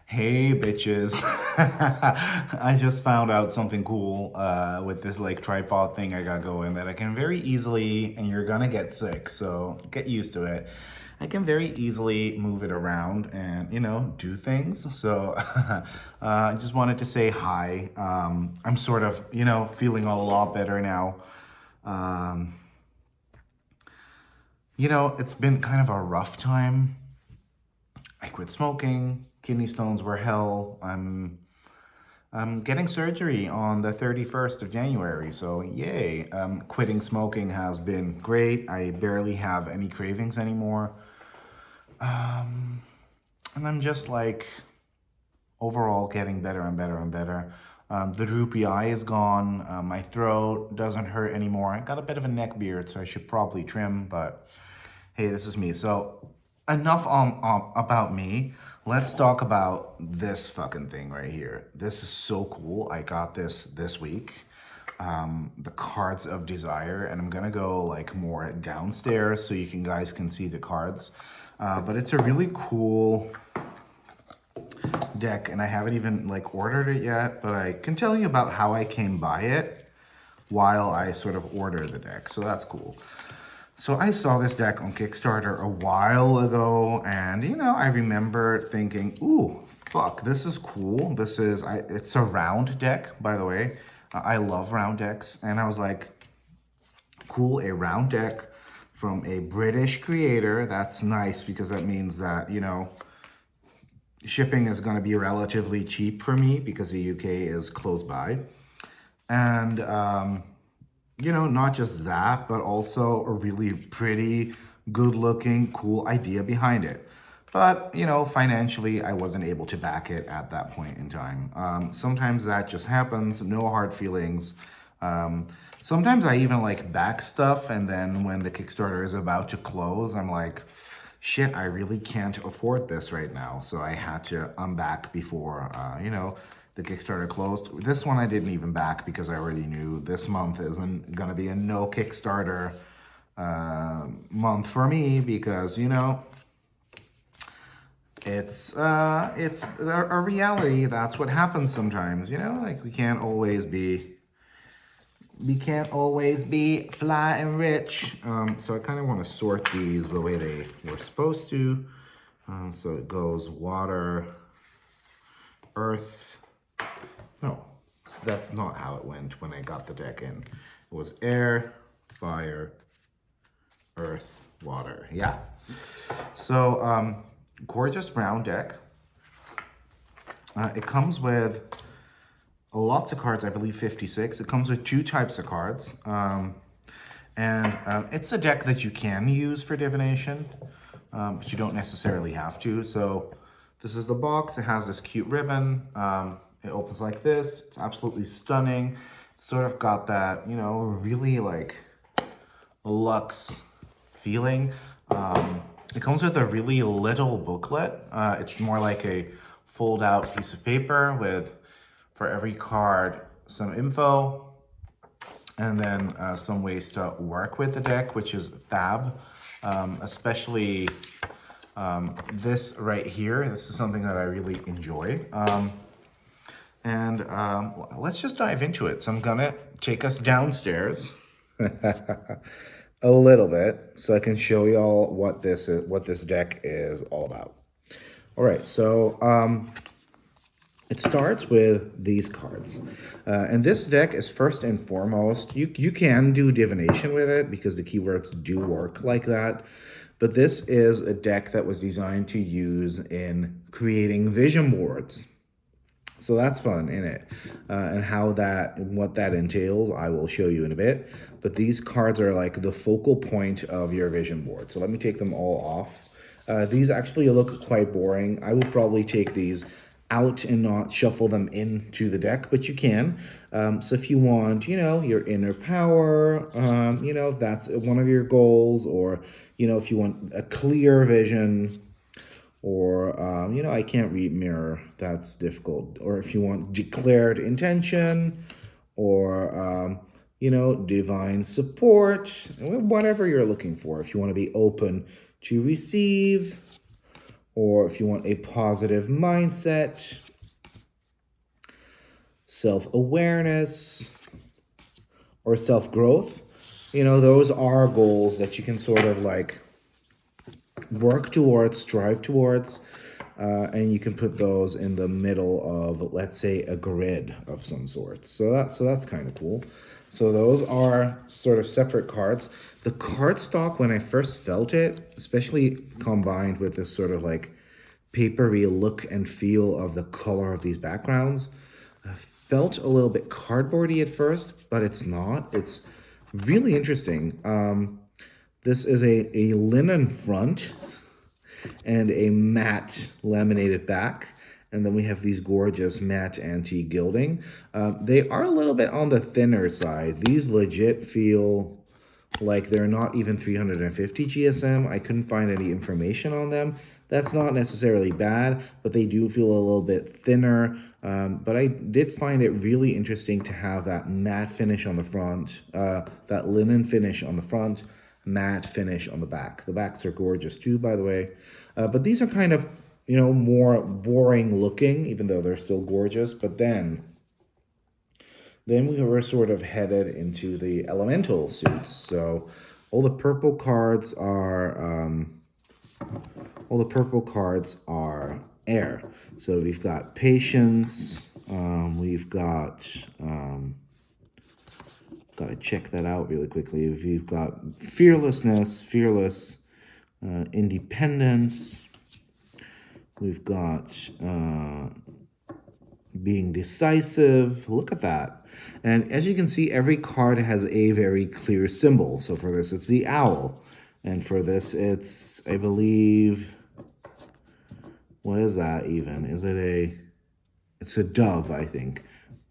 Hey bitches. I just found out something cool with this like tripod thing I got going that I can very easily, and you're gonna get sick, so get used to it. I can very easily move it around and, do things. So I just wanted to say hi. I'm sort of, feeling a lot better now. Um, it's been kind of a rough time. I quit smoking. Kidney stones were hell. I'm getting surgery on the 31st of January, so yay. Quitting smoking has been great. I barely have any cravings anymore. And I'm just like overall getting better and better and better. The droopy eye is gone. My throat doesn't hurt anymore. I got a bit of a neck beard, so I should probably trim, but hey, this is me. So enough about me. Let's talk about this fucking thing right here. This is so cool. I got this week. The Cards of Desire, and I'm gonna go like more downstairs so you guys can see the cards. But it's a really cool deck, and I haven't even like ordered it yet, but I can tell you about how I came by it while I sort of order the deck. So that's cool. So I saw this deck on Kickstarter a while ago, and I remember thinking, ooh, fuck, this is cool. It's a round deck, by the way. I love round decks, and I was like, cool, a round deck from a British creator. That's nice because that means that, shipping is going to be relatively cheap for me because the UK is close by. And not just that, but also a really pretty, good looking, cool idea behind it. But, financially, I wasn't able to back it at that point in time. Sometimes that just happens, no hard feelings. Sometimes I even like back stuff, and then when the Kickstarter is about to close, I'm like, shit, I really can't afford this right now. So I had to unback before, the Kickstarter closed. This one I didn't even back because I already knew this month isn't gonna be a no Kickstarter month for me because it's a reality. That's what happens sometimes. Like we can't always be fly and rich. So I kind of want to sort these the way they were supposed to. So it goes water, earth. No, that's not how it went when I got the deck in. It was air, fire, earth, water. Yeah. So, gorgeous round deck. It comes with lots of cards, I believe 56. It comes with two types of cards. And it's a deck that you can use for divination, but you don't necessarily have to. So this is the box. It has this cute ribbon. It opens like this. It's absolutely stunning. It's sort of got that, really like luxe feeling. It comes with a really little booklet. It's more like a fold out piece of paper with, for every card, some info, and then some ways to work with the deck, which is fab. Especially this right here. This is something that I really enjoy. And let's just dive into it. So I'm gonna take us downstairs a little bit so I can show y'all what this deck is all about. All right, so it starts with these cards. And this deck is first and foremost, you can do divination with it because the keywords do work like that. But this is a deck that was designed to use in creating vision boards. So that's fun in it. And what that entails, I will show you in a bit. But these cards are like the focal point of your vision board. So let me take them all off. These actually look quite boring. I will probably take these out and not shuffle them into the deck, but you can. So if you want, your inner power, if that's one of your goals, or, if you want a clear vision, or, I can't read mirror, that's difficult. Or if you want declared intention, or, divine support, whatever you're looking for. If you want to be open to receive, or if you want a positive mindset, self-awareness, or self-growth. You know, those are goals that you can sort of like work towards, strive towards, and you can put those in the middle of, let's say, a grid of some sort. So that's kind of cool. So those are sort of separate cards. The cardstock, when I first felt it, especially combined with this sort of like papery look and feel of the color of these backgrounds, felt a little bit cardboardy at first, but it's not. It's really interesting. This is a linen front and a matte laminated back. And then we have these gorgeous matte antique gilding. They are a little bit on the thinner side. These legit feel like they're not even 350 GSM. I couldn't find any information on them. That's not necessarily bad, but they do feel a little bit thinner. But I did find it really interesting to have that matte finish on the front, that linen finish on the front, matte finish on the back. The backs are gorgeous too, by the way. But these are kind of, you know, more boring looking, even though they're still gorgeous. But then we were sort of headed into the elemental suits. So all the purple cards are air. So we've got patience. We've got gotta check that out really quickly. We've got fearlessness, independence. We've got being decisive. Look at that. And as you can see, every card has a very clear symbol. So for this, it's the owl. And for this, it's, I believe, what is that even? Is it it's a dove, I think.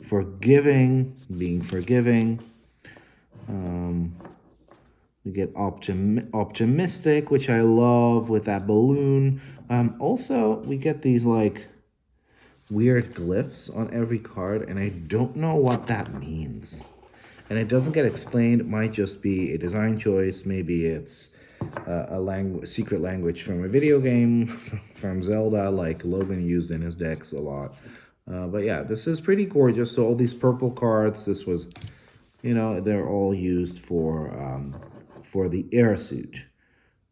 Forgiving, being forgiving. We get optimistic, which I love with that balloon. Also, we get these like weird glyphs on every card, and I don't know what that means. And it doesn't get explained. It might just be a design choice. Maybe it's a secret language from a video game, from Zelda, like Logan used in his decks a lot. But yeah, this is pretty gorgeous. So all these purple cards, this was, you know, they're all used for the air suit.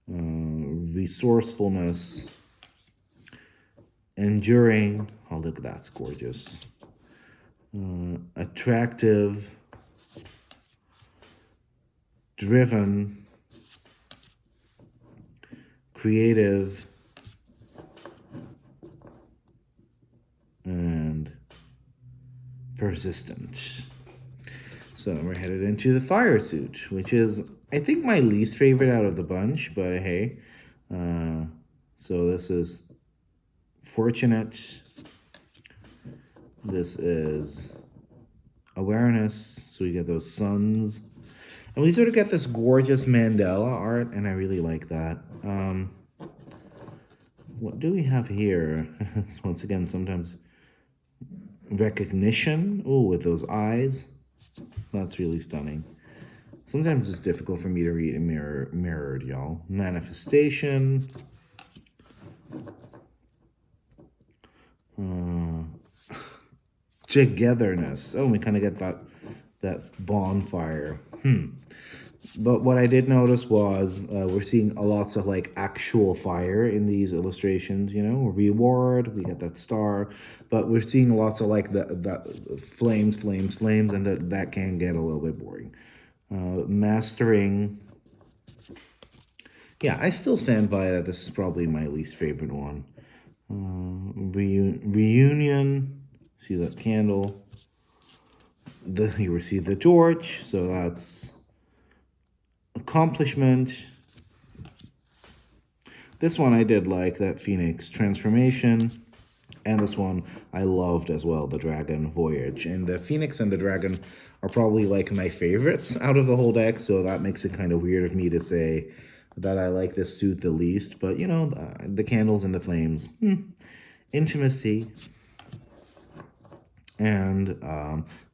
Resourcefulness, enduring. Oh, look, that's gorgeous. Attractive, driven, creative, and persistent. So we're headed into the fire suit, which is, I think, my least favorite out of the bunch, but hey. So this is fortunate. This is awareness. So we get those suns. And we sort of get this gorgeous mandala art, and I really like that. What do we have here? Once again, sometimes recognition. Oh, with those eyes. That's really stunning. Sometimes it's difficult for me to read in mirrored, y'all. Manifestation. Togetherness. Oh, we kind of get that bonfire. But what I did notice was we're seeing lots of like actual fire in these illustrations, you know, reward, we get that star, but we're seeing lots of like the flames, and that can get a little bit boring. Mastering. Yeah, I still stand by that. This is probably my least favorite one. Reunion. See that candle. You receive the torch, so that's accomplishment. This one I did like, that Phoenix transformation. And this one I loved as well, the Dragon Voyage. And the Phoenix and the Dragon are probably like my favorites out of the whole deck, so that makes it kind of weird of me to say that I like this suit the least. But, you know, the candles and the flames. Intimacy. And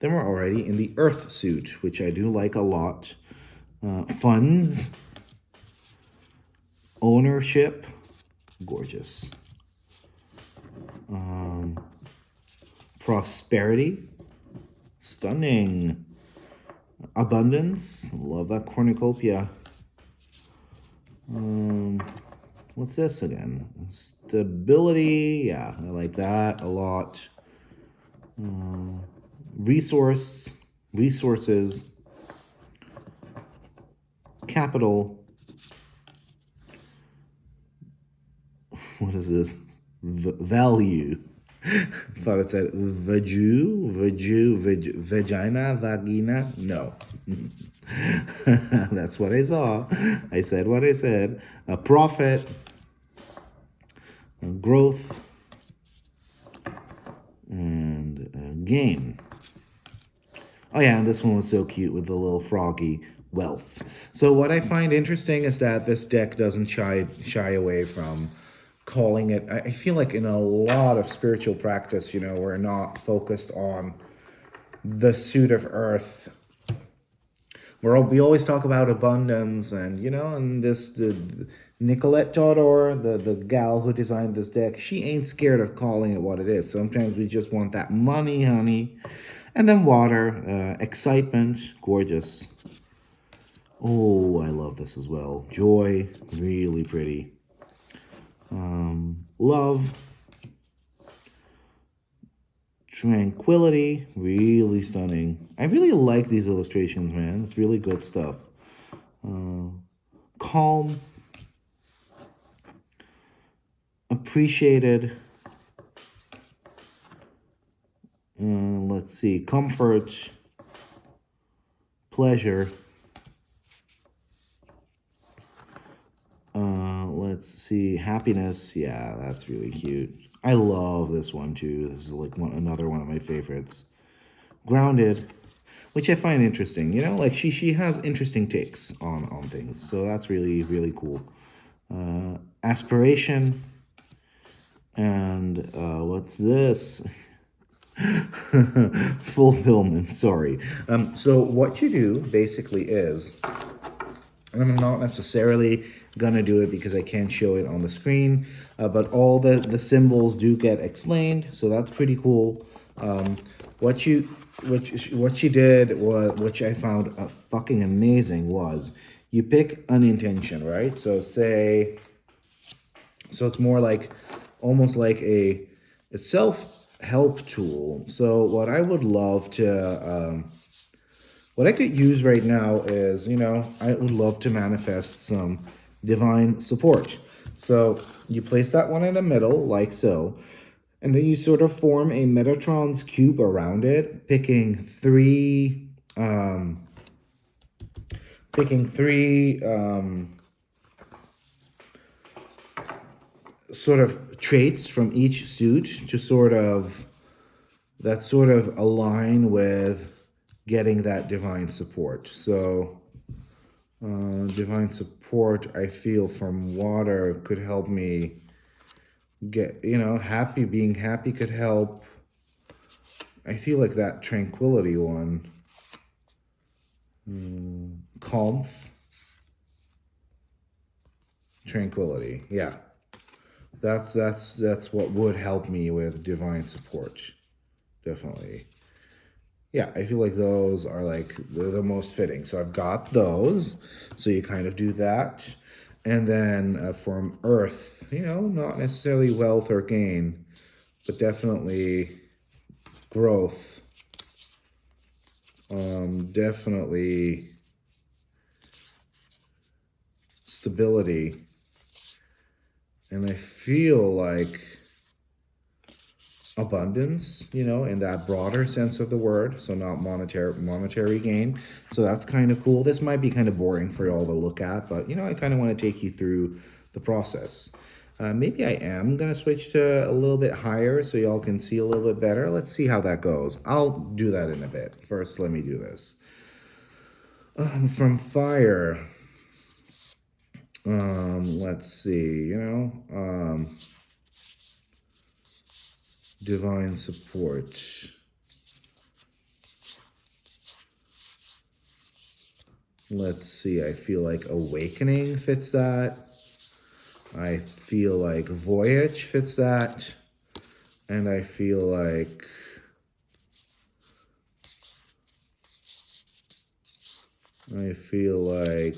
then we're already in the Earth suit, which I do like a lot. Funds. Ownership. Gorgeous. Prosperity. Stunning. Abundance. Love that cornucopia. What's this again? Stability. Yeah, I like that a lot. Resources. Capital. What is this? Value. Thought it said vagina, vagina. No. That's what I saw. I said what I said. Profit, growth, and gain. Oh yeah, and this one was so cute with the little froggy. Wealth. So what I find interesting is that this deck doesn't shy away from calling it. I feel like in a lot of spiritual practice, you know, we're not focused on the suit of earth. We always talk about abundance, and you know, and the Nicolette Toddor, the gal who designed this deck, she ain't scared of calling it what it is. Sometimes we just want that money, honey. And then water, excitement, gorgeous. Oh, I love this as well. Joy, really pretty. Love, tranquility, really stunning. I really like these illustrations, man. It's really good stuff. Calm, appreciated. Let's see, comfort, pleasure. Let's see, happiness. Yeah, that's really cute. I love this one too. This is like another one of my favorites. Grounded, which I find interesting. You know, like she has interesting takes on things. So that's really, really cool. Aspiration. And what's this? Fulfillment, sorry. So what you do basically is, and I'm not necessarily gonna do it because I can't show it on the screen, but all the symbols do get explained, so that's pretty cool. What she did was, which I found fucking amazing, was you pick an intention, right? So it's more like almost like a self-help tool. So what I would love to what I could use right now is, you know, I would love to manifest some divine support. So you place that one in the middle, like so, and then you sort of form a Metatron's cube around it, picking three sort of traits from each suit to sort of align with getting that divine support. So divine support, I feel, from water could help me get, you know, happy. Being happy could help. I feel like that tranquility one. Calm. Tranquility. Yeah. That's what would help me with divine support. Definitely. Yeah, I feel like those are like the most fitting. So I've got those. So you kind of do that. And then from earth, you know, not necessarily wealth or gain, but definitely growth. Definitely stability. And I feel like abundance, you know, in that broader sense of the word, so not monetary gain. So that's kind of cool. This might be kind of boring for y'all to look at, but you know, I kind of want to take you through the process. Maybe I am gonna switch to a little bit higher so y'all can see a little bit better. Let's see how that goes. I'll do that in a bit. First, let me do this. From fire, let's see, you know, divine support. Let's see, I feel like awakening fits that. I feel like voyage fits that. And I feel like I feel like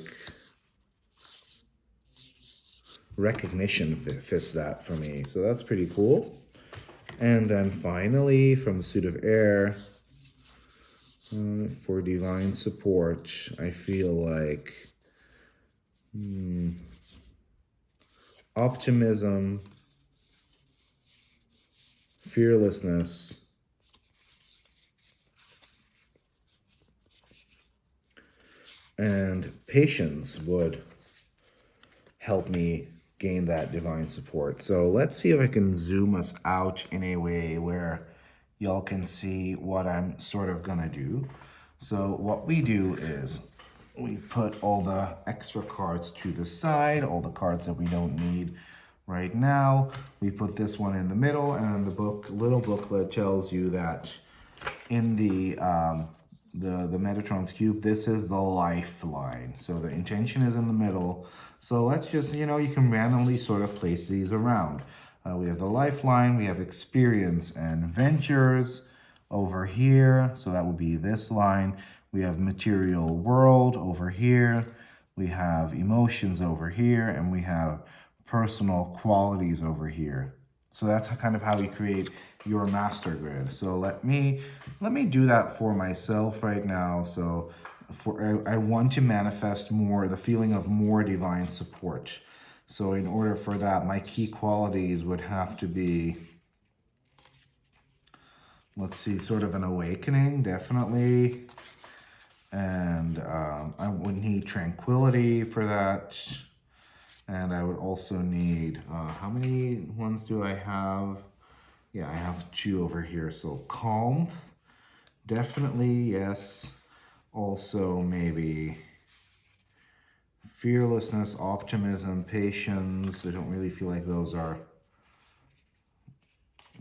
recognition fits that for me. So that's pretty cool. And then finally, from the suit of air, for divine support, I feel like optimism, fearlessness, and patience would help me gain that divine support. So let's see if I can zoom us out in a way where y'all can see what I'm sort of gonna do. So what we do is we put all the extra cards to the side, all the cards that we don't need right now. We put this one in the middle, and the little booklet tells you that in the Metatron's cube, this is the lifeline. So the intention is in the middle. So let's just, you can randomly sort of place these around. We have the lifeline, we have experience and ventures over here. So that would be this line. We have material world over here. We have emotions over here, and we have personal qualities over here. So that's kind of how we create your master grid. So let me do that for myself right now. So I want to manifest more, the feeling of more divine support. So in order for that, my key qualities would have to be, let's see, sort of an awakening, definitely. And I would need tranquility for that. And I would also need, how many ones do I have? Yeah, I have 2 over here. So calm, definitely, yes. Also maybe fearlessness, optimism, patience. I don't really feel like those are,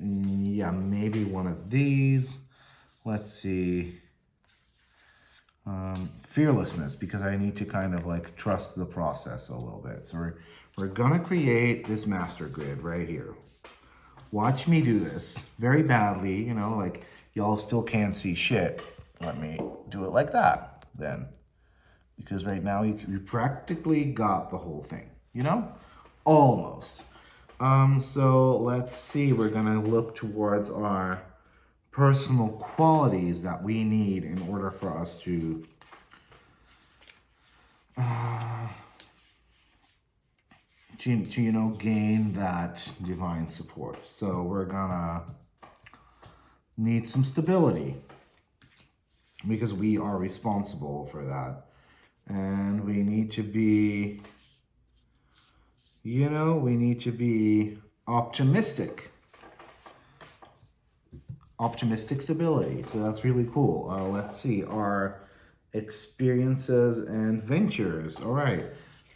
yeah, maybe one of these. Let's see. Fearlessness, because I need to kind of like trust the process a little bit. So we're gonna create this master grid right here. Watch me do this very badly, like y'all still can't see shit. Let me do it like that then. Because right now you practically got the whole thing, almost. So let's see, we're gonna look towards our personal qualities that we need in order for us to gain that divine support. So we're gonna need some stability because we are responsible for that. And we need to be, optimistic. Optimistic stability. So that's really cool. Let's see, our experiences and ventures. All right.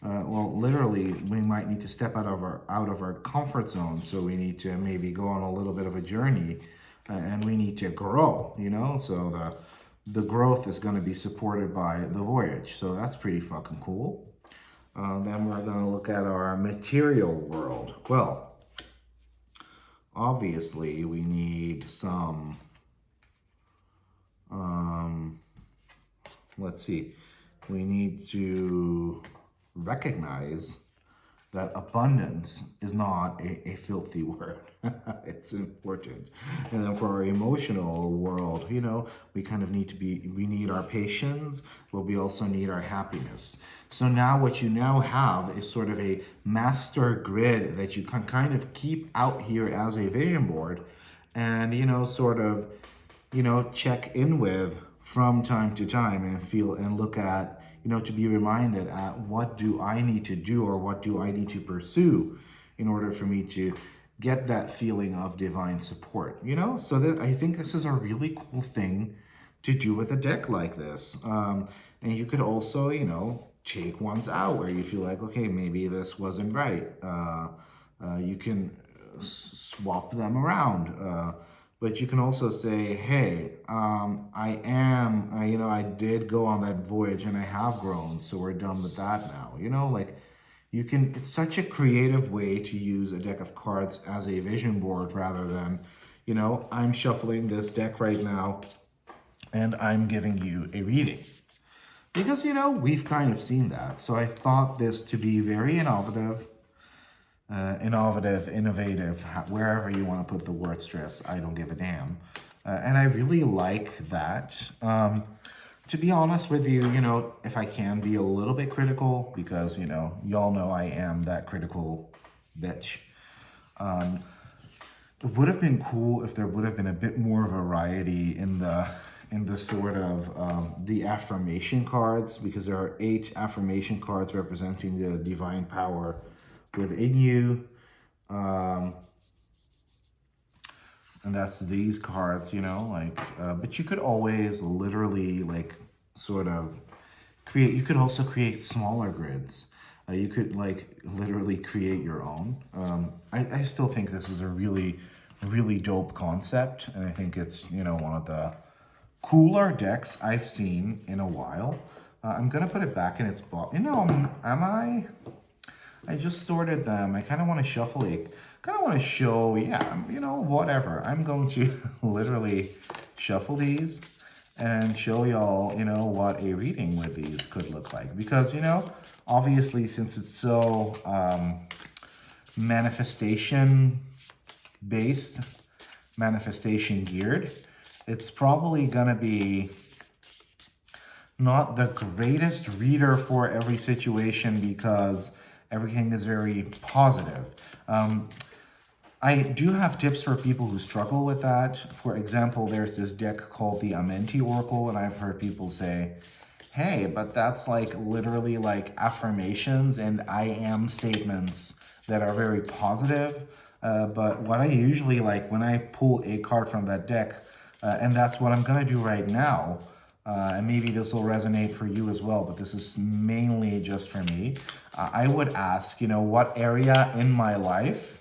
Well, literally, we might need to step out of our comfort zone. So we need to maybe go on a little bit of a journey, and we need to grow. So the growth is going to be supported by the voyage. So that's pretty fucking cool. Then we're going to look at our material world. Well, obviously, we need some, let's see, we need to recognize that abundance is not a filthy word. It's important. And then for our emotional world, we kind of we need our patience, but we also need our happiness. So now what you now have is sort of a master grid that you can kind of keep out here as a vision board and, sort of, check in with from time to time and feel and look at, to be reminded at what do I need to do or what do I need to pursue in order for me to get that feeling of divine support, So I think this is a really cool thing to do with a deck like this. And you could also, take ones out where you feel like, okay, maybe this wasn't right. You can swap them around. But you can also say, hey, I did go on that voyage and I have grown, so we're done with that now. It's such a creative way to use a deck of cards as a vision board rather than, I'm shuffling this deck right now and I'm giving you a reading. Because, we've kind of seen that. So I thought this to be very innovative, wherever you want to put the word stress, I don't give a damn. And I really like that. To be honest with you, if I can be a little bit critical, because, y'all know I am that critical bitch. It would have been cool if there would have been a bit more variety in the sort of the affirmation cards, because there are 8 affirmation cards representing the divine power within you. And that's these cards, but you could always literally sort of create, you could also create smaller grids. You could literally create your own. I still think this is a really, really dope concept. And I think it's, one of the cooler decks I've seen in a while. I'm going to put it back in its box. I just sorted them. I kind of want to shuffle it. Kind of want to show, whatever. I'm going to literally shuffle these and show y'all, what a reading with these could look like. Because, obviously, since it's so manifestation-based, manifestation-geared, it's probably going to be not the greatest reader for every situation because everything is very positive. I do have tips for people who struggle with that. For example, there's this deck called the Amenti Oracle, and I've heard people say, hey, but that's literally affirmations and I am statements that are very positive. But what I usually when I pull a card from that deck, and that's what I'm gonna do right now, and maybe this will resonate for you as well, but this is mainly just for me. I would ask, what area in my life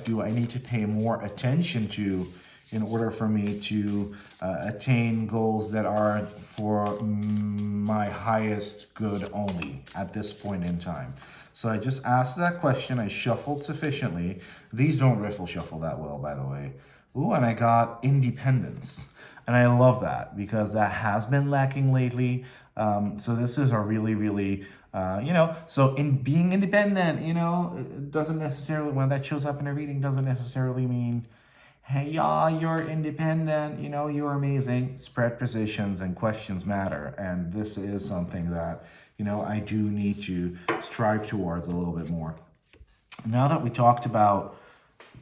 do I need to pay more attention to in order for me to attain goals that are for my highest good only at this point in time? So I just asked that question. I shuffled sufficiently. These don't riffle shuffle that well, by the way. Ooh, and I got independence. And I love that because that has been lacking lately. So this is a really, really, so in being independent, it doesn't necessarily, when that shows up in a reading, doesn't necessarily mean, hey, y'all, you're independent, you're amazing. Spread positions and questions matter. And this is something that, I do need to strive towards a little bit more. Now that we talked about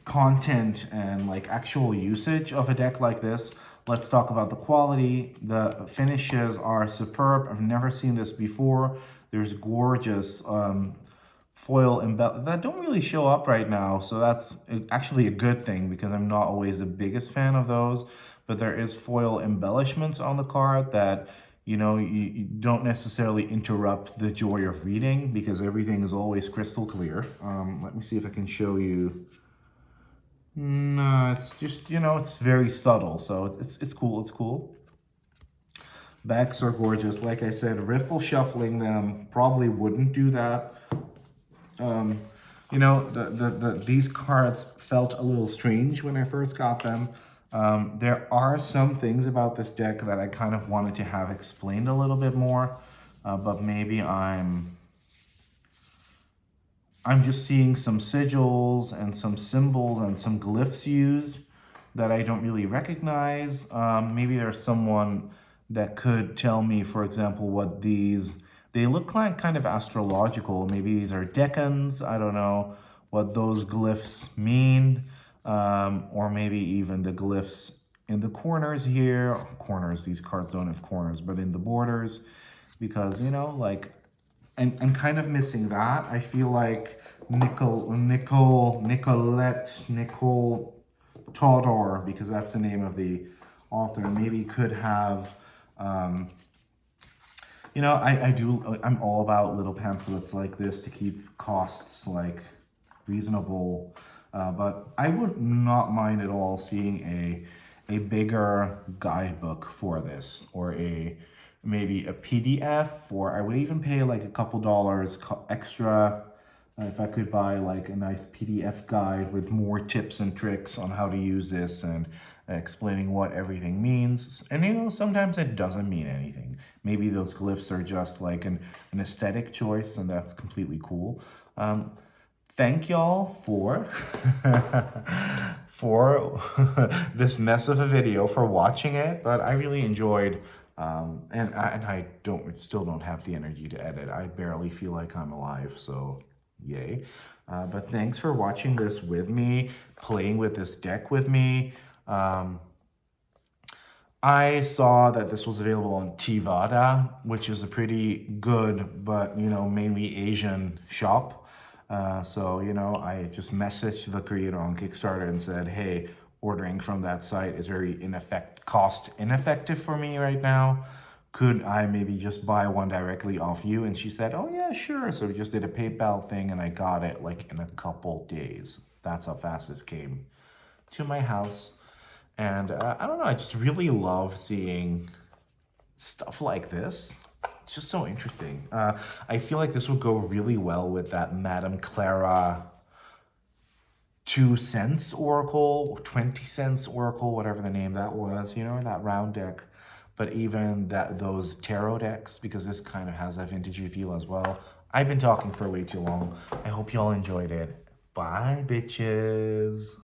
content and actual usage of a deck like this, let's talk about the quality. The finishes are superb. I've never seen this before. There's gorgeous foil that don't really show up right now. So that's actually a good thing because I'm not always the biggest fan of those. But there is foil embellishments on the card that, you don't necessarily interrupt the joy of reading because everything is always crystal clear. Let me see if I can show you. No, it's just, it's very subtle, so it's cool, it's cool. Backs are gorgeous. Like I said, riffle shuffling them probably wouldn't do that. These cards felt a little strange when I first got them. There are some things about this deck that I kind of wanted to have explained a little bit more, but maybe I'm just seeing some sigils and some symbols and some glyphs used that I don't really recognize. Maybe there's someone that could tell me, for example, what they look like kind of astrological. Maybe these are decans. I don't know what those glyphs mean. Or maybe even the glyphs in the corners here. Corners, these cards don't have corners, but in the borders. Because, I'm kind of missing that. I feel like Nicolette Toddor, because that's the name of the author, maybe could have, I'm all about little pamphlets like this to keep costs reasonable. But I would not mind at all seeing a bigger guidebook for this, or maybe a PDF, or I would even pay a couple dollars extra if I could buy a nice PDF guide with more tips and tricks on how to use this and explaining what everything means. And you know, sometimes it doesn't mean anything. Maybe those glyphs are just like an aesthetic choice, and that's completely cool. Thank y'all for for this mess of a video, for watching it, but I really enjoyed, and I still don't have the energy to edit. I barely feel like I'm alive, so yay. But thanks for watching this with me, playing with this deck with me. I saw that this was available on Tivada, which is a pretty good, but, you know, mainly Asian shop. So, you know, I just messaged the creator on Kickstarter and said, hey, ordering from that site is very cost ineffective for me right now. Could I maybe just buy one directly off you? And she said, oh yeah, sure. So we just did a PayPal thing and I got it like in a couple days. That's how fast this came to my house. And I don't know, I just really love seeing stuff like this. It's just so interesting. I feel like this would go really well with that Madame Clara 2 cents Oracle, or 20 cents Oracle, whatever the name that was, you know, that round deck. But even those tarot decks, because this kind of has that vintagey feel as well. I've been talking for way too long. I hope y'all enjoyed it. Bye, bitches.